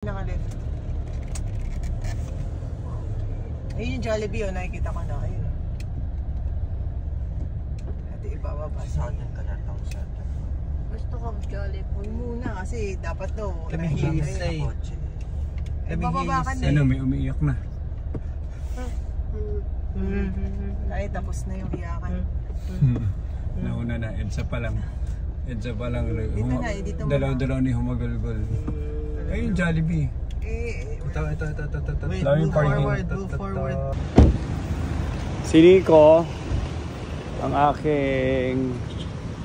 Naka-left. Ayun yung Jollibee, oh, nakikita ko na. Ayun. Ito ibababa. Saan ka na tao sa atin? Gusto ko Jollibee. Huwag muna kasi dapat daw. Lamihis eh. Eh, bababa ka na. Ano, may umiiyak na. Ay, tapos na yung iyakan. Nauna na, EDSA pa lang. EDSA pa lang. Dito na, dito mo. Dalaw-dalaw ni humagulgol. Ayun, Jollibee. Ito. Wait, Daming move parking. forward, move forward. Si Nico, ang aking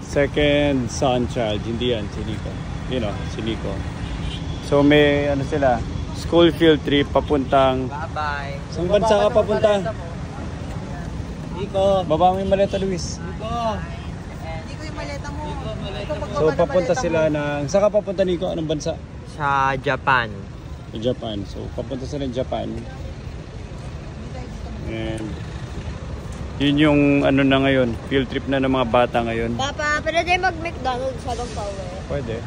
second son child. Hindi yan, si Nico. You know, si Nico. So may ano sila, school field trip papuntang... Bye-bye. Saan bansa ka papunta? Nico. Baba mo yung maleta, Luis. Nico. Hindi ko yung maleta mo. So papunta sila ng... Saan ka papunta, Nico? Anong bansa? Sa Japan. Sa Japan. So papunta sila ng Japan. And yun yung ano na ngayon, field trip na ng mga bata ngayon. Papa, pwede tayo mag-McDonald's habang pauwi. Pwede.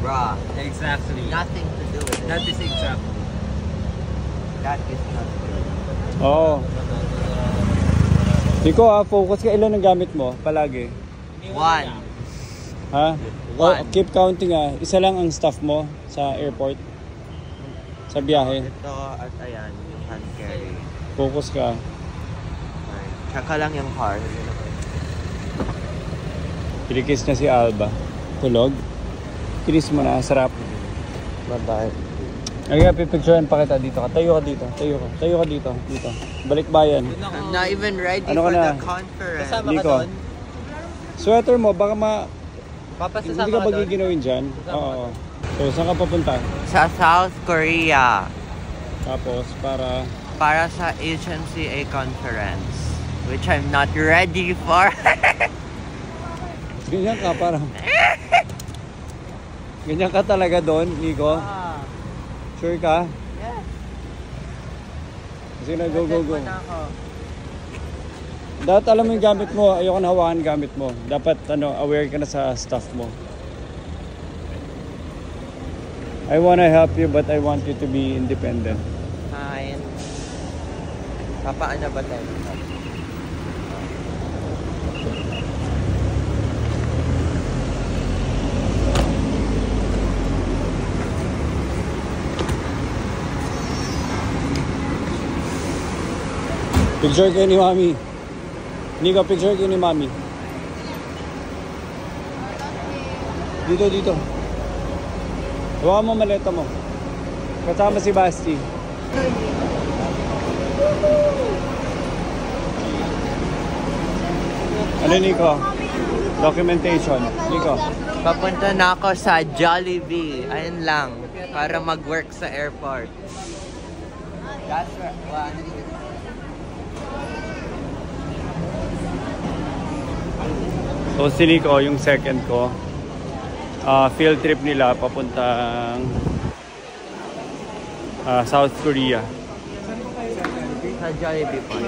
Bruh. Exactly. Nothing to do with it. That is exactly. That is not good. Oo. Nico, focus ka. Ilan ang gamit mo palagi? 1. Ha? One. Keep counting ah. Isa lang ang staff mo sa airport? Sa biyahe? Ito at ayan, yung hand carry. Focus ka. Okay. Tsaka lang yung car. Kilikis na si Alba. Tulog? Kilis mo na. Sarap. Bye-bye. Ay, pipicturean pa kita dito. Tayo ka dito. Tayo ka dito. Dito. Balikbayan. I'm not even ready Ano ka for na? the conference. Nico. Sweater mo, baka Papasasama hindi ka magiginawin dyan. Oo. So, saan ka papunta? Sa South Korea. Tapos, Para sa HMCA conference. Which I'm not ready for. ganyan ka parang. Ganyan ka talaga doon, Nico? Sure ka? Yes. Sige na, go. Dapat alam mo yung gamit mo, ayoko na hawakan gamit mo. Dapat aware ka na sa stuff mo. I wanna help you but I want you to be independent. Fine. Papaano ba tayo? Picture kayo ni Mami. Nico, picture kayo ni Mami. Dito. Hawakan mo maleta mo. Kasama si Basti. Ano, Nico? Documentation. Nico. Papunta na ako sa Jollibee. Ayun lang. Para mag-work sa airport. That's one. So si Nico, yung second ko, field trip nila papuntang South Korea. Sa Jollibee po.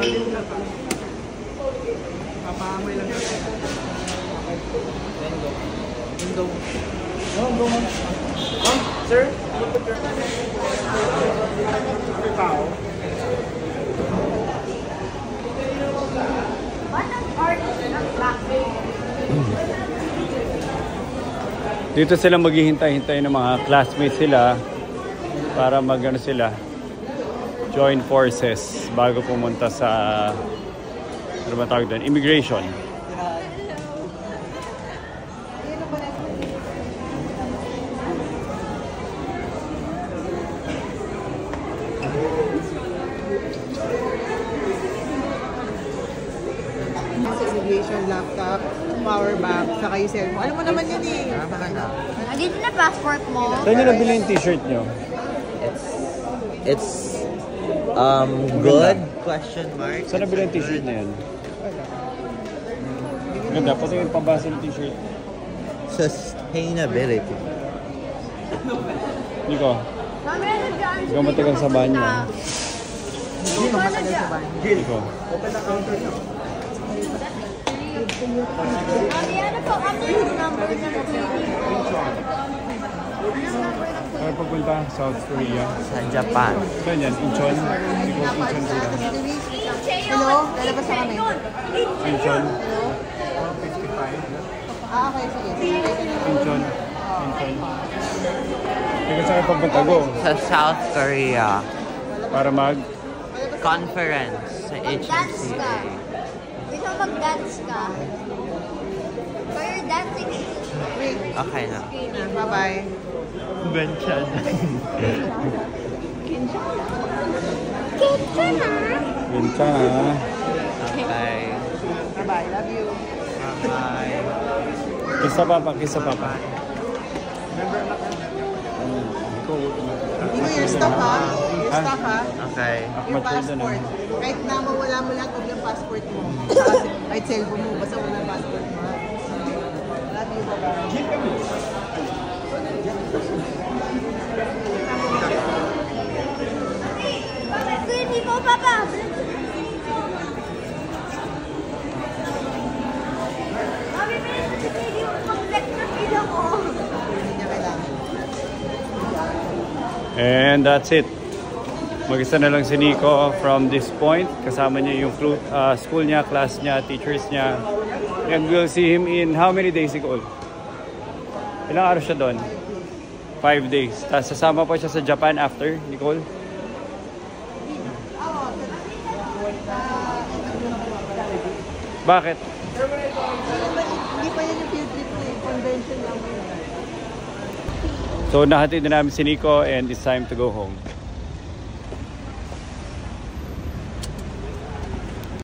Papahamoy lang natin. Go. Sir? Dito sila maghihintay-hintay ng mga classmates sila para sila join forces bago pumunta sa ano ba tawag doon? Immigration. Immigration, laptop, power bank, saka yung cellphone. Alam mo naman yun eh. Tama ka na. Nandito na passport mo. Saan nyo nabili yung t-shirt nyo? It's good? Question mark. Saan nabili yung t-shirt na yan? Ganda, pati yung pabasa ng t-shirt. Sustainability. Nico, ikaw matagal sa banyo. Hindi ko matagal sa bahay. Nico. Open account na. Ano po kami yung number na Ay, papunta South Korea. Sa Japan. Saan yan? Incheon? Incheon sila. Hello? Lalabas na kami. Incheon? Okay, sige. Incheon? Incheon? Teka, saan kayo papunta? Go. Sa South Korea. Para mag... Conference sa Mag-dance ka. HMCA. Gusto mo mag-dance ka? For your dancing Wait. Okay na. Bye-bye. Benchan. Yun ka na. Okay. Bye-bye. Love you. Bye. Kisa papa, kisa papa. Hindi mo your stuff ha. Your Ah. stuff ha. Okay. Your Mature na passport. Kahit na mawala mo lang yung passport mo. Kahit cellphone mo, basta wala yung passport mo. Ha? Love you. Bye-bye. Kuya, hindi mo, Papa. Mami, hindi mo mag-lecture feed ako. Hindi niya kailangan. And that's it. Mag-isa na lang si Nico from this point. Kasama niya yung school niya, class niya, teachers niya. And we'll see him in how many days, Nicole? Ilang araw siya doon? 5 days. Tapos sasama pa siya sa Japan after, Nicole? Bakit? Hindi pa yan yung field trip ko eh. Convention lang. So nahatid na namin si Nico and it's time to go home.